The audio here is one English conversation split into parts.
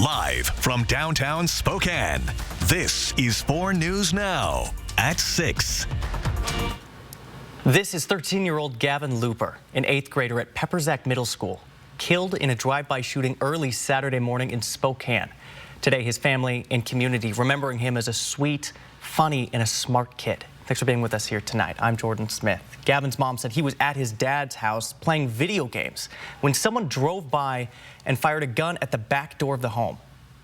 Live from downtown Spokane, this is 4 News Now at 6. This is 13-year-old Gavin Looper, an 8th grader at Peppersack Middle School, killed in a drive-by shooting early Saturday morning in Spokane. Today, his family and community remembering him as a sweet, funny, and a smart kid. Thanks for being with us here tonight. I'm Jordan Smith. Gavin's mom said he was at his dad's house playing video games when someone drove by and fired a gun at the back door of the home.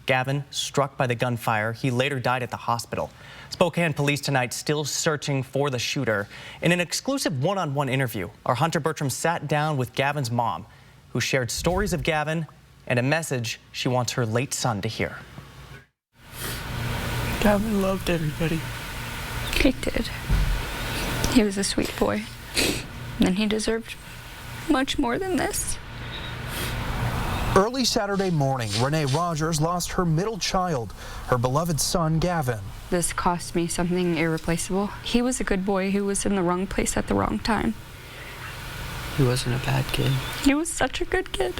Gavin, struck by the gunfire, he later died at the hospital. Spokane police tonight still searching for the shooter. In an exclusive one-on-one interview, our Hunter Bertram sat down with Gavin's mom, who shared stories of Gavin and a message she wants her late son to hear. Gavin loved everybody. He did. He was a sweet boy, and he deserved much more than this. Early Saturday morning, Renee Rogers lost her middle child, her beloved son, Gavin. This cost me something irreplaceable. He was a good boy who was in the wrong place at the wrong time. He wasn't a bad kid. He was such a good kid.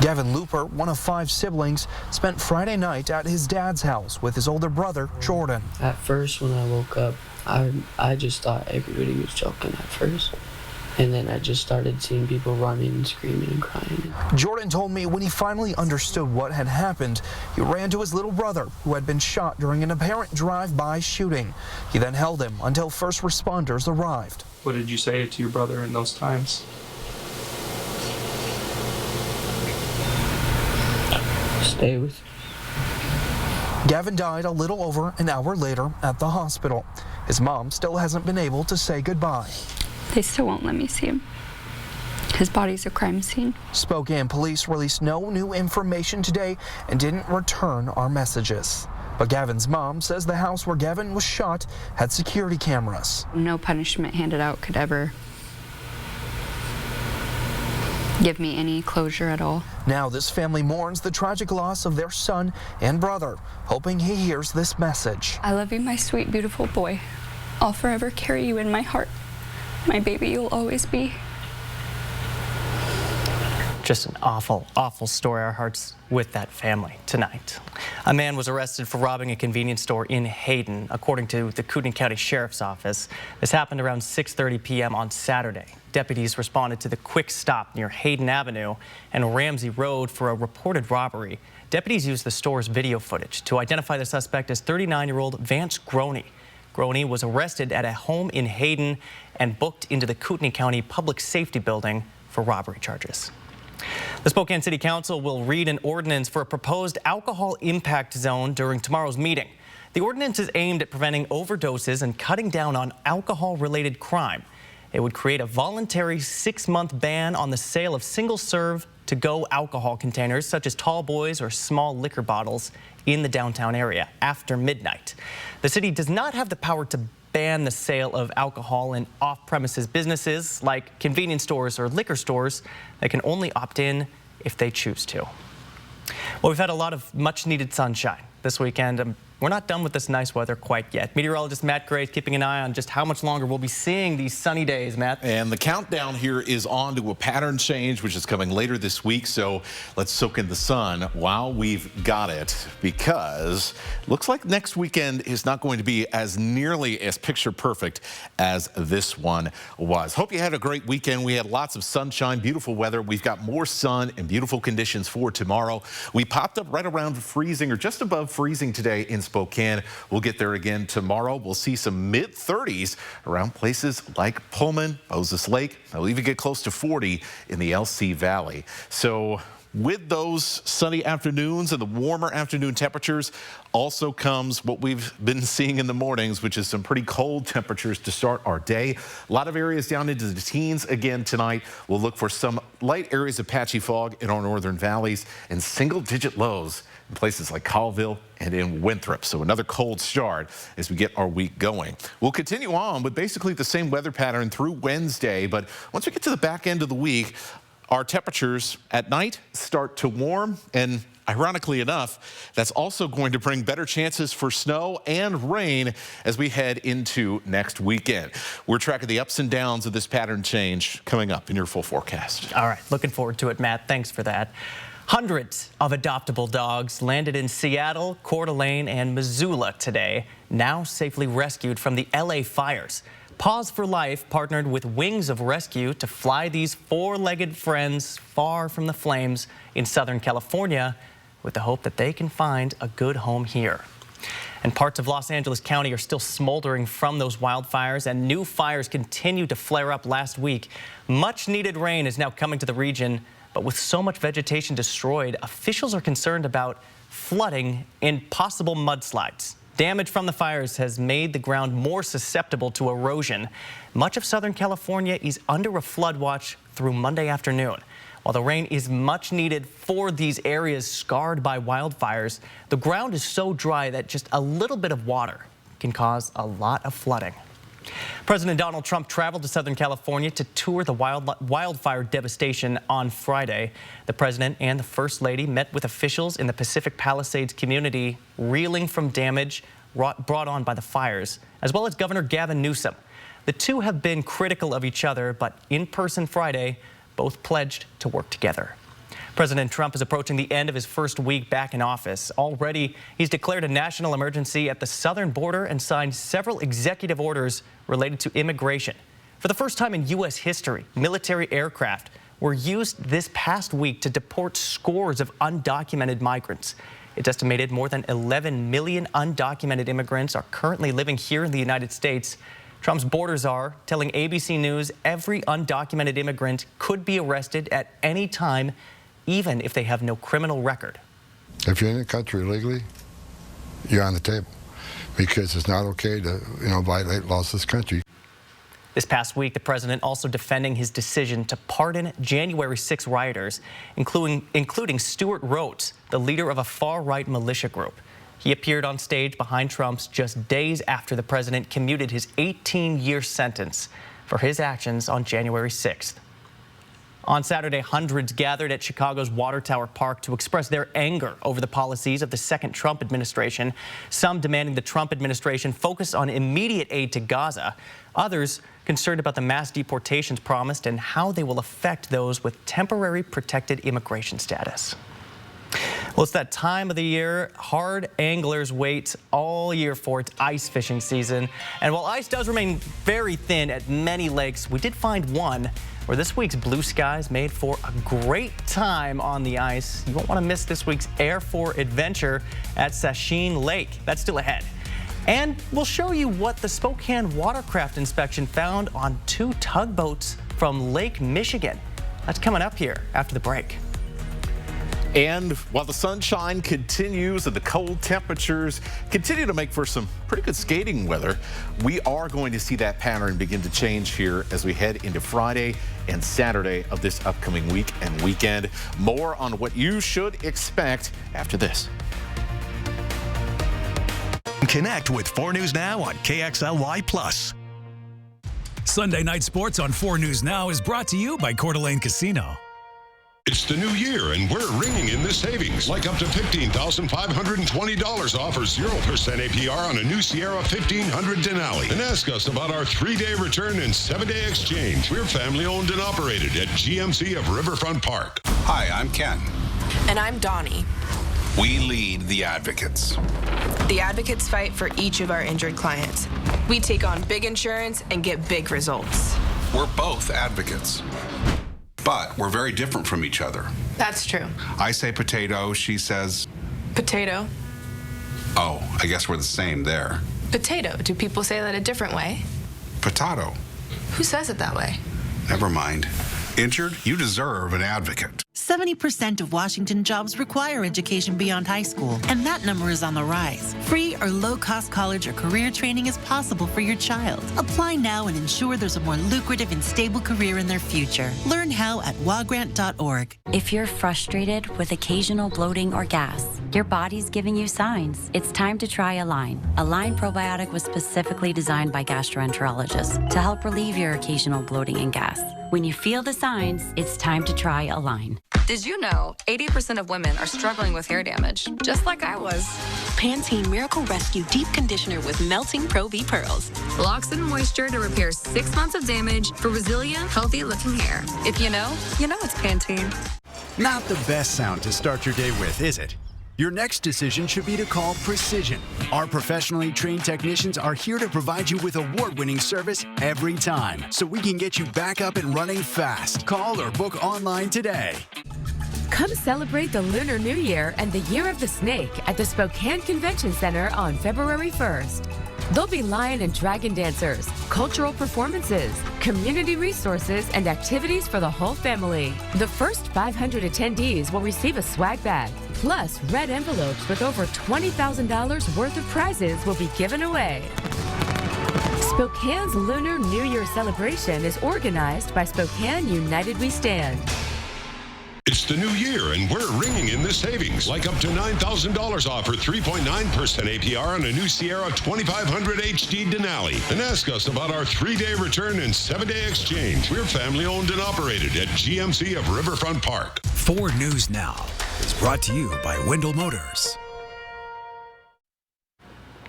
Gavin Looper, one of 5 siblings, spent Friday night at his dad's house with his older brother, Jordan. At first, when I woke up, I just thought everybody was joking at first. And then I just started seeing people running and screaming and crying. Jordan told me when he finally understood what had happened, he ran to his little brother, who had been shot during an apparent drive-by shooting. He then held him until first responders arrived. What did you say to your brother in those times? Stay with me. Gavin died a little over an hour later at the hospital. His mom still hasn't been able to say goodbye. They still won't let me see him. His body's a crime scene. Spokane police released no new information today and didn't return our messages. But Gavin's mom says the house where Gavin was shot had security cameras. No punishment handed out could ever give me any closure at all. Now this family mourns the tragic loss of their son and brother, hoping he hears this message. I love you, my sweet, beautiful boy. I'll forever carry you in my heart. My baby you'll always be. Just an awful, awful story. Our hearts with that family tonight. A man was arrested for robbing a convenience store in Hayden, according to the Kootenai County Sheriff's Office. This happened around 6:30 p.m. on Saturday. Deputies responded to the quick stop near Hayden Avenue and Ramsey Road for a reported robbery. Deputies used the store's video footage to identify the suspect as 39-year-old Vance Groney. Groney was arrested at a home in Hayden and booked into the Kootenai County Public Safety Building for robbery charges. The Spokane City Council will read an ordinance for a proposed alcohol impact zone during tomorrow's meeting. The ordinance is aimed at preventing overdoses and cutting down on alcohol-related crime. It would create a voluntary 6-month ban on the sale of single-serve to-go alcohol containers, such as tall boys or small liquor bottles, in the downtown area after midnight. The city does not have the power to ban the sale of alcohol in off-premises businesses like convenience stores or liquor stores. They can only opt in if they choose to. Well, we've had a lot of much-needed sunshine this weekend. We're not done with this nice weather quite yet. Meteorologist Matt Gray is keeping an eye on just how much longer we'll be seeing these sunny days, Matt. And the countdown here is on to a pattern change, which is coming later this week. So let's soak in the sun while we've got it, because it looks like next weekend is not going to be as nearly as picture perfect as this one was. Hope you had a great weekend. We had lots of sunshine, beautiful weather. We've got more sun and beautiful conditions for tomorrow. We popped up right around freezing or just above freezing today in Spokane. We'll get there again tomorrow. We'll see some mid-30s around places like Pullman, Moses Lake. They'll even get close to 40 in the LC Valley. So with those sunny afternoons and the warmer afternoon temperatures also comes what we've been seeing in the mornings, which is some pretty cold temperatures to start our day. A lot of areas down into the teens again tonight. We'll look for some light areas of patchy fog in our northern valleys and single-digit lows in places like Colville and in Winthrop. So another cold start as we get our week going. We'll continue on with basically the same weather pattern through Wednesday, but once we get to the back end of the week, our temperatures at night start to warm, and ironically enough, that's also going to bring better chances for snow and rain as we head into next weekend. We're tracking the ups and downs of this pattern change coming up in your full forecast. All right, looking forward to it, Matt. Thanks for that. Hundreds of adoptable dogs landed in Seattle, Coeur d'Alene, and Missoula today, now safely rescued from the LA fires. Paws for Life partnered with Wings of Rescue to fly these four-legged friends far from the flames in Southern California with the hope that they can find a good home here. And parts of Los Angeles County are still smoldering from those wildfires, and new fires continued to flare up last week. Much needed rain is now coming to the region, but with so much vegetation destroyed, officials are concerned about flooding and possible mudslides. Damage from the fires has made the ground more susceptible to erosion. Much of Southern California is under a flood watch through Monday afternoon. While the rain is much needed for these areas scarred by wildfires, the ground is so dry that just a little bit of water can cause a lot of flooding. President Donald Trump traveled to Southern California to tour the wildfire devastation on Friday. The president and the First Lady met with officials in the Pacific Palisades community, reeling from damage brought on by the fires, as well as Governor Gavin Newsom. The two have been critical of each other, but in person Friday, both pledged to work together. President Trump is approaching the end of his first week back in office. Already, he's declared a national emergency at the southern border and signed several executive orders related to immigration. For the first time in U.S. history, military aircraft were used this past week to deport scores of undocumented migrants. It's estimated more than 11 million undocumented immigrants are currently living here in the United States. Trump's borders are telling ABC News every undocumented immigrant could be arrested at any time, even if they have no criminal record. If you're in the country illegally, you're on the table, because it's not okay to, violate laws of this country. This past week, the president also defending his decision to pardon January 6 rioters, including Stuart Rhodes, the leader of a far-right militia group. He appeared on stage behind Trump's just days after the president commuted his 18-year sentence for his actions on January 6th. On Saturday, hundreds gathered at Chicago's Water Tower Park to express their anger over the policies of the second Trump administration, some demanding the Trump administration focus on immediate aid to Gaza, others concerned about the mass deportations promised and how they will affect those with temporary protected immigration status. Well, it's that time of the year. Hard anglers wait all year for its ice fishing season. And while ice does remain very thin at many lakes, we did find one where this week's blue skies made for a great time on the ice. You won't want to miss this week's Air 4 adventure at Sacheen Lake. That's still ahead. And we'll show you what the Spokane Watercraft Inspection found on 2 tugboats from Lake Michigan. That's coming up here after the break. And while the sunshine continues and the cold temperatures continue to make for some pretty good skating weather, we are going to see that pattern begin to change here as we head into Friday and Saturday of this upcoming week and weekend. More on what you should expect after this. Connect with 4 News Now on KXLY+. Sunday Night Sports on 4 News Now is brought to you by Coeur d'Alene Casino. It's the new year, and we're ringing in the savings, like up to $15,520 off or 0% APR on a new Sierra 1500 Denali. And ask us about our 3-day return and 7-day exchange. We're family owned and operated at GMC of Riverfront Park. Hi, I'm Ken. And I'm Donnie. We lead the advocates. The advocates fight for each of our injured clients. We take on big insurance and get big results. We're both advocates. But we're very different from each other. That's true. I say potato, she says... Potato. Oh, I guess we're the same there. Potato. Do people say that a different way? Potato. Who says it that way? Never mind. Injured? You deserve an advocate. 70% of Washington jobs require education beyond high school, and that number is on the rise. Free or low-cost college or career training is possible for your child. Apply now and ensure there's a more lucrative and stable career in their future. Learn how at wogrant.org. If you're frustrated with occasional bloating or gas, your body's giving you signs. It's time to try Align. Align probiotic was specifically designed by gastroenterologists to help relieve your occasional bloating and gas. When you feel the signs, it's time to try Align. Did you know 80% of women are struggling with hair damage, just like I was? Pantene Miracle Rescue Deep Conditioner with Melting Pro V Pearls. Locks in moisture to repair 6 months of damage for resilient, healthy-looking hair. If you know it's Pantene. Not the best sound to start your day with, is it? Your next decision should be to call Precision. Our professionally trained technicians are here to provide you with award-winning service every time, so we can get you back up and running fast. Call or book online today. Come celebrate the Lunar New Year and the Year of the Snake at the Spokane Convention Center on February 1st. There'll be lion and dragon dancers, cultural performances, community resources, and activities for the whole family. The first 500 attendees will receive a swag bag, plus red envelopes with over $20,000 worth of prizes will be given away. Spokane's Lunar New Year celebration is organized by Spokane United We Stand. It's the new year, and we're ringing in the savings, like up to $9,000 off for 3.9% APR on a new Sierra 2500 HD Denali. And ask us about our 3-day return and 7-day exchange. We're family owned and operated at GMC of Riverfront Park. 4 News Now is brought to you by Wendell Motors.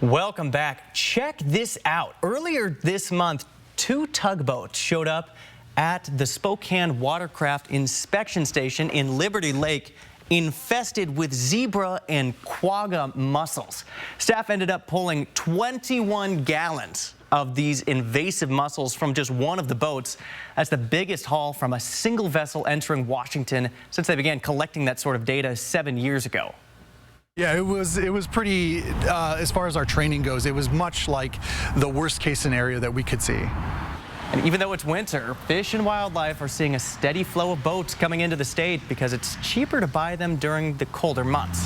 Welcome back. Check this out. Earlier this month, 2 tugboats showed up at the Spokane Watercraft Inspection Station in Liberty Lake, infested with zebra and quagga mussels. Staff ended up pulling 21 gallons of these invasive mussels from just one of the boats. That's the biggest haul from a single vessel entering Washington since they began collecting that sort of data 7 years ago. Yeah, it was pretty, as far as our training goes, it was much like the worst case scenario that we could see. And even though it's winter, Fish and Wildlife are seeing a steady flow of boats coming into the state because it's cheaper to buy them during the colder months.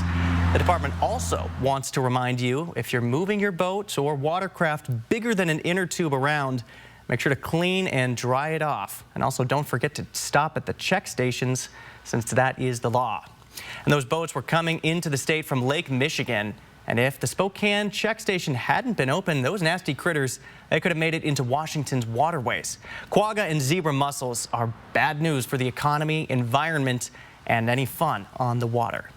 The department also wants to remind you, if you're moving your boat or watercraft bigger than an inner tube around, make sure to clean and dry it off. And also don't forget to stop at the check stations, since that is the law. And those boats were coming into the state from Lake Michigan. And if the Spokane check station hadn't been open, those nasty critters, they could have made it into Washington's waterways. Quagga and zebra mussels are bad news for the economy, environment, and any fun on the water.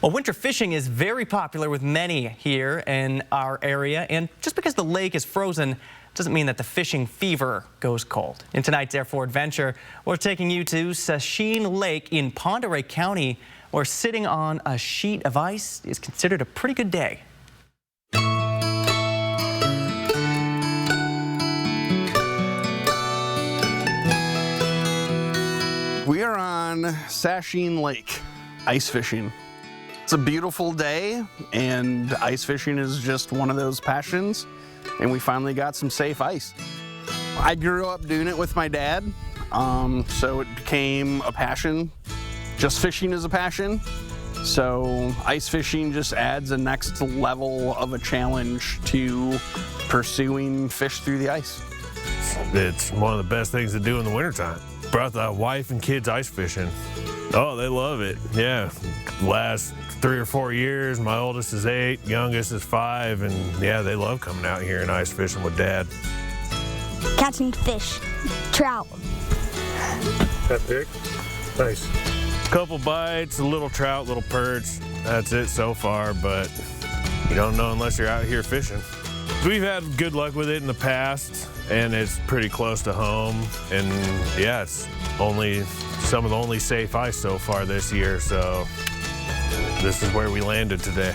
Well, winter fishing is very popular with many here in our area, and just because the lake is frozen doesn't mean that the fishing fever goes cold. In tonight's Air 4 Adventure, we're taking you to Saugeen Lake in Pend Oreille County, where sitting on a sheet of ice is considered a pretty good day. We are on Saugeen Lake, ice fishing. It's a beautiful day, and ice fishing is just one of those passions, and we finally got some safe ice. I grew up doing it with my dad, so it became a passion. Just fishing is a passion, so ice fishing just adds a next level of a challenge to pursuing fish through the ice. It's one of the best things to do in the wintertime. Brought the wife and kids ice fishing. Oh, they love it. Yeah, last 3 or 4 years. My oldest is 8, youngest is 5, and yeah, they love coming out here and ice fishing with Dad. Catching fish, trout. That big? Nice. Couple bites, a little trout, little perch. That's it so far, but you don't know unless you're out here fishing. We've had good luck with it in the past, and it's pretty close to home. And yeah, it's only some of the only safe ice so far this year, so this is where we landed today.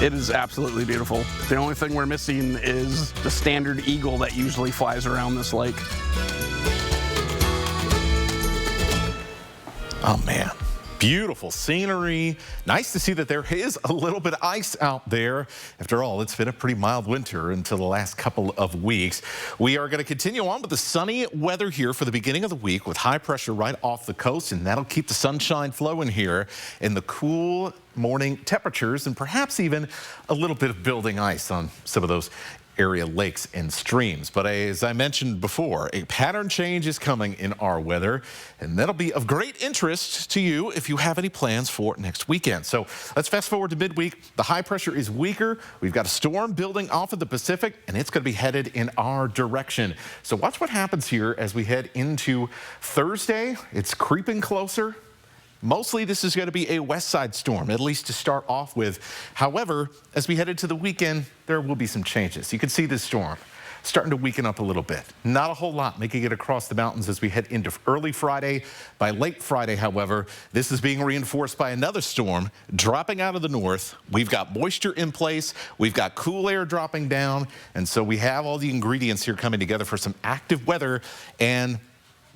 It is absolutely beautiful. The only thing we're missing is the standard eagle that usually flies around this lake. Oh, man. Beautiful scenery. Nice to see that there is a little bit of ice out there. After all, it's been a pretty mild winter until the last couple of weeks. We are going to continue on with the sunny weather here for the beginning of the week with high pressure right off the coast, and that'll keep the sunshine flowing here in the cool morning temperatures and perhaps even a little bit of building ice on some of those area lakes and streams. But as I mentioned before, a pattern change is coming in our weather, and that'll be of great interest to you if you have any plans for next weekend. So let's fast forward to midweek. The high pressure is weaker. We've got a storm building off of the Pacific, and it's going to be headed in our direction. So watch what happens here as we head into Thursday. It's creeping closer. Mostly this is going to be a west side storm, at least to start off with. However, as we head into the weekend, there will be some changes. You can see this storm starting to weaken up a little bit. Not a whole lot making it across the mountains as we head into early Friday. By late Friday, however, this is being reinforced by another storm dropping out of the north. We've got moisture in place. We've got cool air dropping down. And so we have all the ingredients here coming together for some active weather, and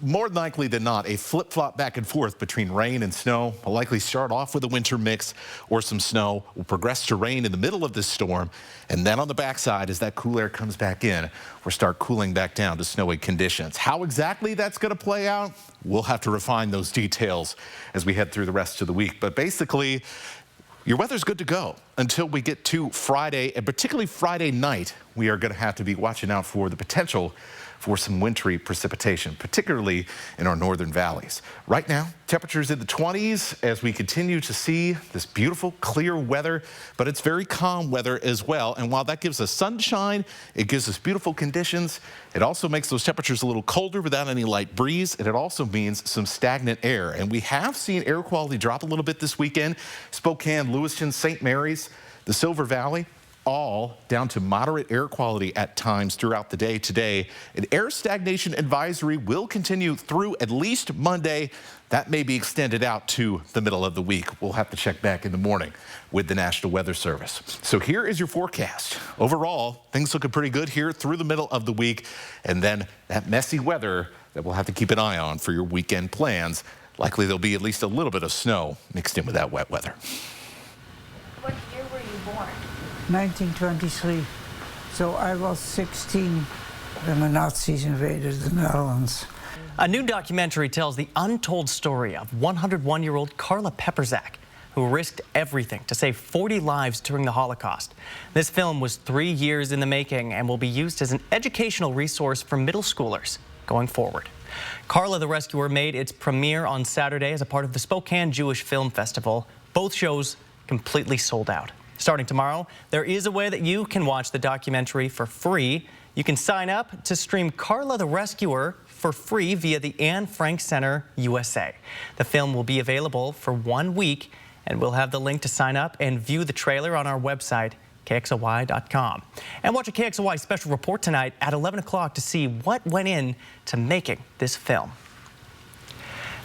more likely than not, a flip-flop back and forth between rain and snow. We'll likely start off with a winter mix or some snow. We'll progress to rain in the middle of this storm. And then on the backside, as that cool air comes back in, we'll start cooling back down to snowy conditions. How exactly that's going to play out, we'll have to refine those details as we head through the rest of the week. But basically, your weather's good to go until we get to Friday, and particularly Friday night. We are going to have to be watching out for the potential for some wintry precipitation, particularly in our northern valleys. Right now, temperatures in the 20s as we continue to see this beautiful, clear weather, but it's very calm weather as well. And while that gives us sunshine, it gives us beautiful conditions. It also makes those temperatures a little colder without any light breeze, and it also means some stagnant air. And we have seen air quality drop a little bit this weekend. Spokane, Lewiston, St. Mary's, the Silver Valley, all down to moderate air quality at times throughout the day today. An air stagnation advisory will continue through at least Monday. That may be extended out to the middle of the week. We'll have to check back in the morning with the National Weather Service. So here is your forecast. Overall, things looking pretty good here through the middle of the week. And then that messy weather that we'll have to keep an eye on for your weekend plans. Likely there'll be at least a little bit of snow mixed in with that wet weather. What year were you born? 1923. So I was 16 when the Nazis invaded the Netherlands. A new documentary tells the untold story of 101-year-old Carla Pepperzak, who risked everything to save 40 lives during the Holocaust. This film was 3 years in the making and will be used as an educational resource for middle schoolers going forward. Carla the Rescuer made its premiere on Saturday as a part of the Spokane Jewish Film Festival. Both shows completely sold out. Starting tomorrow, there is a way that you can watch the documentary for free. You can sign up to stream Carla the Rescuer for free via the Anne Frank Center USA. The film will be available for 1 week, and we'll have the link to sign up and view the trailer on our website, KXLY.com. And watch a KXLY special report tonight at 11 o'clock to see what went into making this film.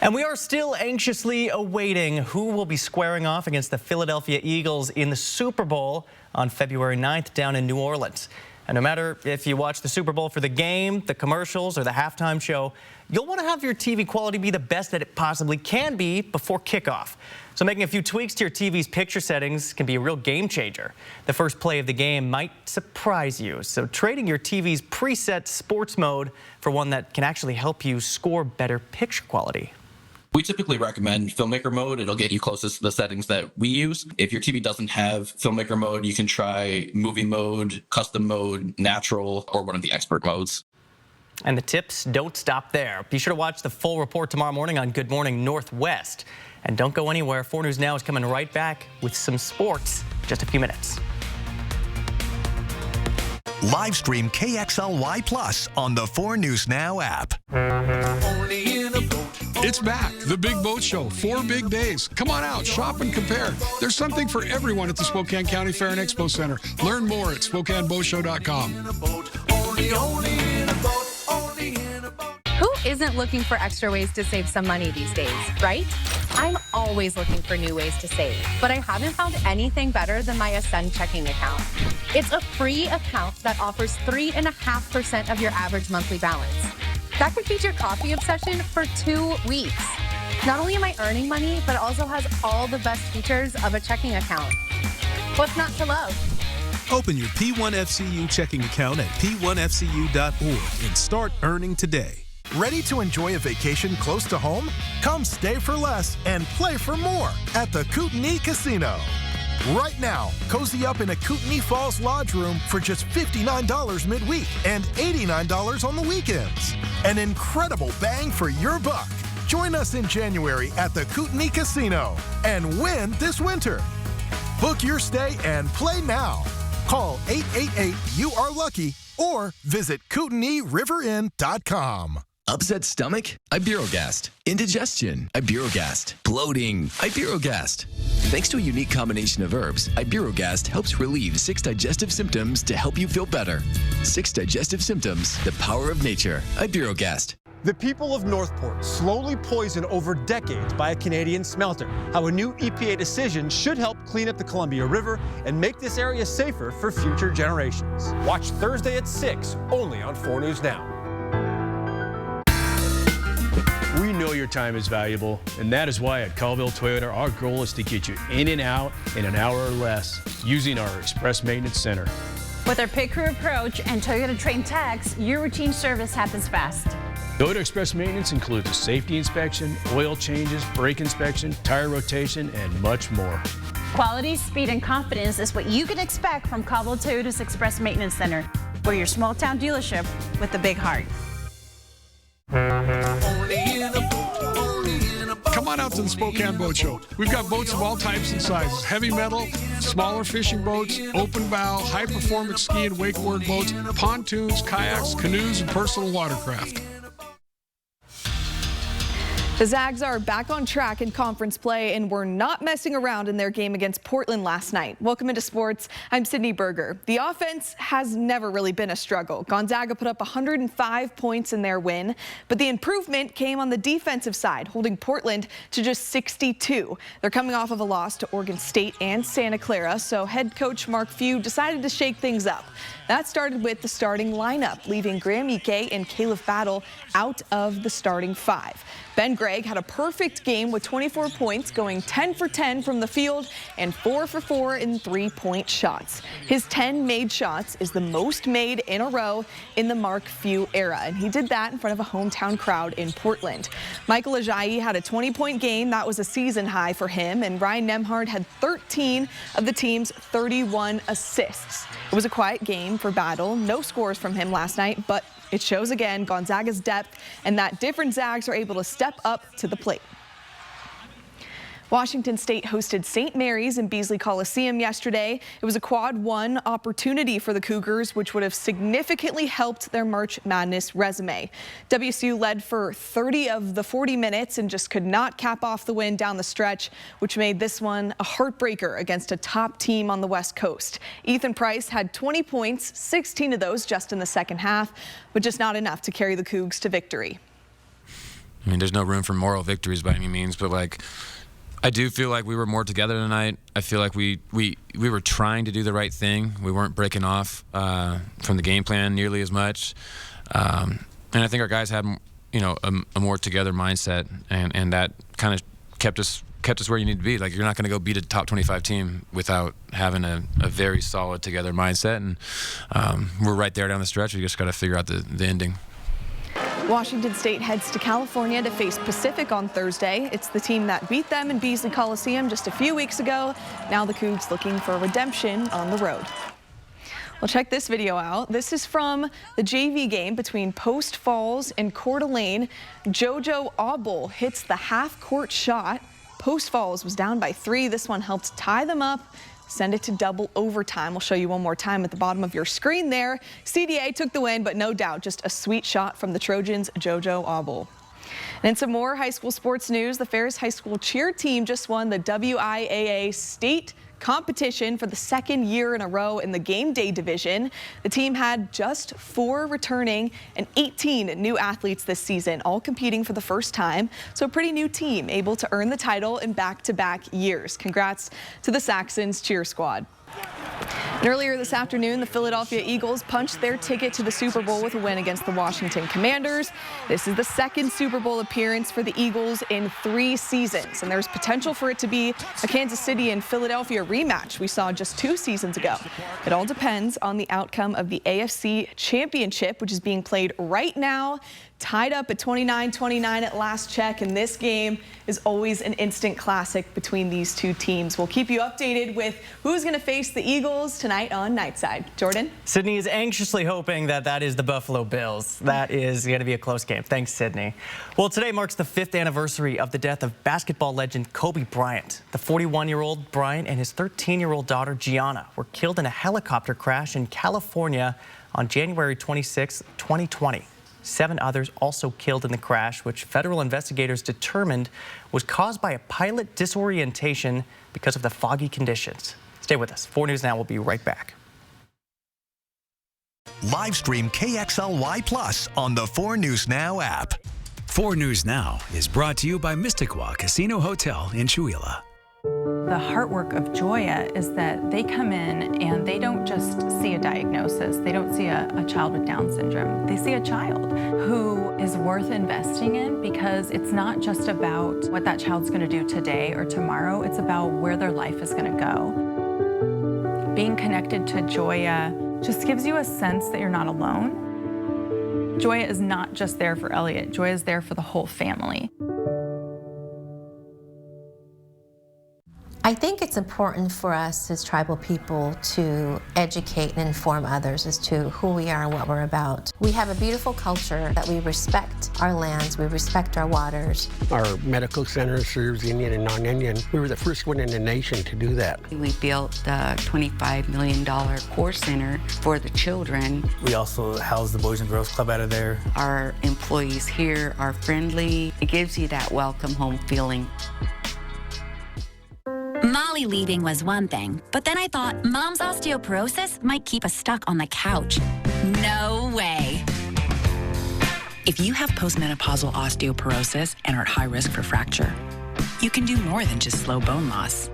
And we are still anxiously awaiting who will be squaring off against the Philadelphia Eagles in the Super Bowl on February 9th down in New Orleans. And no matter if you watch the Super Bowl for the game, the commercials, or the halftime show, you'll want to have your TV quality be the best that it possibly can be before kickoff. So making a few tweaks to your TV's picture settings can be a real game changer. The first play of the game might surprise you. So trading your TV's preset sports mode for one that can actually help you score better picture quality. We typically recommend Filmmaker mode. It'll get you closest to the settings that we use. If your TV doesn't have Filmmaker mode, you can try movie mode, custom mode, natural, or one of the expert modes. And the tips don't stop there. Be sure to watch the full report tomorrow morning on Good Morning Northwest. And don't go anywhere. 4 News Now is coming right back with some sports in just a few minutes. Live stream KXLY Plus on the 4 News Now app. It's back, the Big Boat Show, 4 big days. Come on out, shop and compare. There's something for everyone at the Spokane County Fair and Expo Center. Learn more at SpokaneBoatShow.com. Who isn't looking for extra ways to save some money these days, right? I'm always looking for new ways to save, but I haven't found anything better than my Ascend checking account. It's a free account that offers 3.5% of your average monthly balance. That can feed your coffee obsession for 2 weeks. Not only am I earning money, but it also has all the best features of a checking account. What's not to love? Open your P1FCU checking account at p1fcu.org and start earning today. Ready to enjoy a vacation close to home? Come stay for less and play for more at the Kootenai Casino. Right now, cozy up in a Kootenai Falls Lodge room for just $59 midweek and $89 on the weekends. An incredible bang for your buck. Join us in January at the Kootenai Casino and win this winter. Book your stay and play now. Call 888-YOU-ARE-LUCKY or visit KootenaiRiverInn.com. Upset stomach? Iberogast. Indigestion? Iberogast. Bloating? Iberogast. Thanks to a unique combination of herbs, Iberogast helps relieve 6 digestive symptoms to help you feel better. 6 digestive symptoms, the power of nature. Iberogast. The people of Northport slowly poisoned over decades by a Canadian smelter. How a new EPA decision should help clean up the Columbia River and make this area safer for future generations. Watch Thursday at 6, only on 4 News Now. We know your time is valuable, and that is why at Colville Toyota, our goal is to get you in and out in an hour or less using our Express Maintenance Center. With our pit crew approach and Toyota trained techs, your routine service happens fast. Toyota Express Maintenance includes a safety inspection, oil changes, brake inspection, tire rotation, and much more. Quality, speed, and confidence is what you can expect from Colville Toyota's Express Maintenance Center. We're your small-town dealership with a big heart. Come on out to the Spokane Boat Show. We've got boats of all types and sizes. Heavy metal, smaller fishing boats, open bow, high-performance ski and wakeboard boats, pontoons, kayaks, canoes, and personal watercraft. The Zags are back on track in conference play and were not messing around in their game against Portland last night. Welcome into sports. I'm Sydney Berger. The offense has never really been a struggle. Gonzaga put up 105 points in their win, but the improvement came on the defensive side, holding Portland to just 62. They're coming off of a loss to Oregon State and Santa Clara, so head coach Mark Few decided to shake things up. That started with the starting lineup, leaving Graham Ike and Caleb Battle out of the starting 5. Ben Gregg had a perfect game with 24 points, going 10 for 10 from the field and 4 for 4 in 3-point shots. His 10 made shots is the most made in a row in the Mark Few era, and he did that in front of a hometown crowd in Portland. Michael Ajayi had a 20-point game. That was a season high for him, and Ryan Nemhard had 13 of the team's 31 assists. It was a quiet game for Battle. No scores from him last night, but it shows again Gonzaga's depth and that different Zags are able to step up to the plate. Washington State hosted St. Mary's in Beasley Coliseum yesterday. It was a quad 1 opportunity for the Cougars, which would have significantly helped their March Madness resume. WSU led for 30 of the 40 minutes and just could not cap off the win down the stretch, which made this one a heartbreaker against a top team on the West Coast. Ethan Price had 20 points, 16 of those just in the second half, but just not enough to carry the Cougs to victory. I mean, there's no room for moral victories by any means, but I do feel like we were more together tonight. I feel like we were trying to do the right thing. We weren't breaking off from the game plan nearly as much. And I think our guys had, a more together mindset, and that kind of kept us where you need to be. Like, you're not going to go beat a top 25 team without having a very solid together mindset. And we're right there down the stretch. We just got to figure out the ending. Washington State heads to California to face Pacific on Thursday. It's the team that beat them in Beasley Coliseum just a few weeks ago. Now the Cougs looking for redemption on the road. Well, check this video out. This is from the JV game between Post Falls and Coeur d'Alene. JoJo Auble hits the half-court shot. Post Falls was down by 3. This one helped tie them up, send it to double overtime. We'll show you one more time at the bottom of your screen there. CDA took the win, but no doubt just a sweet shot from the Trojans' JoJo Auble. And in some more high school sports news, the Ferris High School cheer team just won the WIAA state competition for the second year in a row in the game day division. The team had just 4 returning and 18 new athletes this season, all competing for the first time. So a pretty new team, able to earn the title in back-to-back years. Congrats to the Saxons cheer squad. And earlier this afternoon, the Philadelphia Eagles punched their ticket to the Super Bowl with a win against the Washington Commanders. This is the second Super Bowl appearance for the Eagles in 3 seasons, and there's potential for it to be a Kansas City and Philadelphia rematch we saw just 2 seasons ago. It all depends on the outcome of the AFC Championship, which is being played right now. tied up at 29-29 at last check, and this game is always an instant classic between these two teams. We'll keep you updated with who's going to face the Eagles tonight on Nightside. Jordan? Sydney is anxiously hoping that is the Buffalo Bills. That is going to be a close game. Thanks, Sydney. Well, today marks the 5th anniversary of the death of basketball legend Kobe Bryant. The 41-year-old Bryant and his 13-year-old daughter Gianna were killed in a helicopter crash in California on January 26, 2020. 7 others also killed in the crash, which federal investigators determined was caused by a pilot disorientation because of the foggy conditions. Stay with us. 4 News Now will be right back. Live stream KXLY Plus on the 4 News Now app. 4 News Now is brought to you by Mysticwa Casino Hotel in Chewelah. The heart work of Joya is that they come in and they don't just see a diagnosis. They don't see a child with Down syndrome. They see a child who is worth investing in, because it's not just about what that child's going to do today or tomorrow. It's about where their life is going to go. Being connected to Joya just gives you a sense that you're not alone. Joya is not just there for Elliot. Joya is there for the whole family. I think it's important for us as tribal people to educate and inform others as to who we are and what we're about. We have a beautiful culture that we respect our lands, we respect our waters. Our medical center serves Indian and non-Indian. We were the first one in the nation to do that. We built the $25 million core center for the children. We also house the Boys and Girls Club out of there. Our employees here are friendly. It gives you that welcome home feeling. Molly leaving was one thing, but then I thought Mom's osteoporosis might keep us stuck on the couch. No way. If you have postmenopausal osteoporosis and are at high risk for fracture, you can do more than just slow bone loss.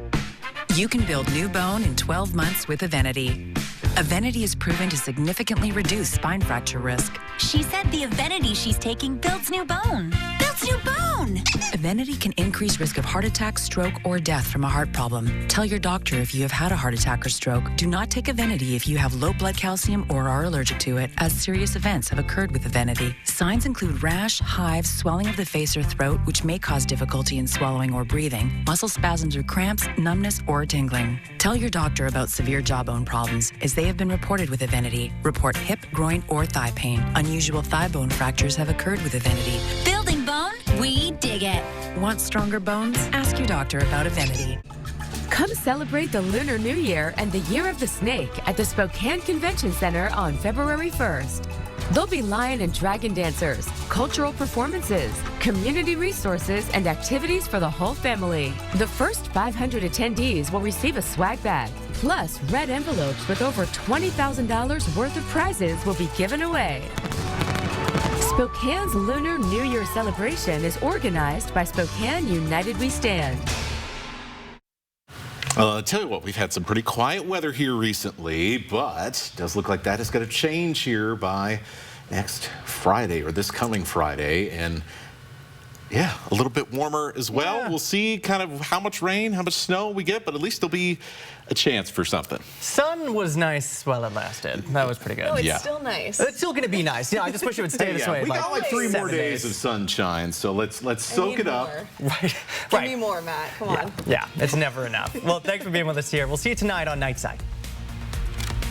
You can build new bone in 12 months with Evenity. Evenity is proven to significantly reduce spine fracture risk. She said the Evenity she's taking builds new bone. Builds new bone! Evenity can increase risk of heart attack, stroke, or death from a heart problem. Tell your doctor if you have had a heart attack or stroke. Do not take Evenity if you have low blood calcium or are allergic to it, as serious events have occurred with Evenity. Signs include rash, hives, swelling of the face or throat, which may cause difficulty in swallowing or breathing, muscle spasms or cramps, numbness, or tingling. Tell your doctor about severe jawbone problems, as they have been reported with Evenity. Report hip, groin, or thigh pain. Unusual thigh bone fractures have occurred with Evenity. Building bone? We dig it. Want stronger bones? Ask your doctor about Evenity. Come celebrate the Lunar New Year and the Year of the Snake at the Spokane Convention Center on February 1st. There'll be lion and dragon dancers, cultural performances, community resources, and activities for the whole family. The first 500 attendees will receive a swag bag, plus red envelopes with over $20,000 worth of prizes will be given away. Spokane's Lunar New Year celebration is organized by Spokane United We Stand. I'll tell you what, we've had some pretty quiet weather here recently, but it does look like that is going to change here by next Friday, or this coming Friday. And yeah, a little bit warmer as well. Yeah. We'll see kind of how much rain, how much snow we get, but at least there'll be a chance for something. Sun was nice while it lasted. That was pretty good. Oh, it's still nice. It's still going to be nice. Yeah, I just wish it would stay this way. We got like 3 more days of sunshine, so let's soak it up. Right. Give me more, Matt. Come on. Yeah, it's never enough. Well, thanks for being with us here. We'll see you tonight on Nightside.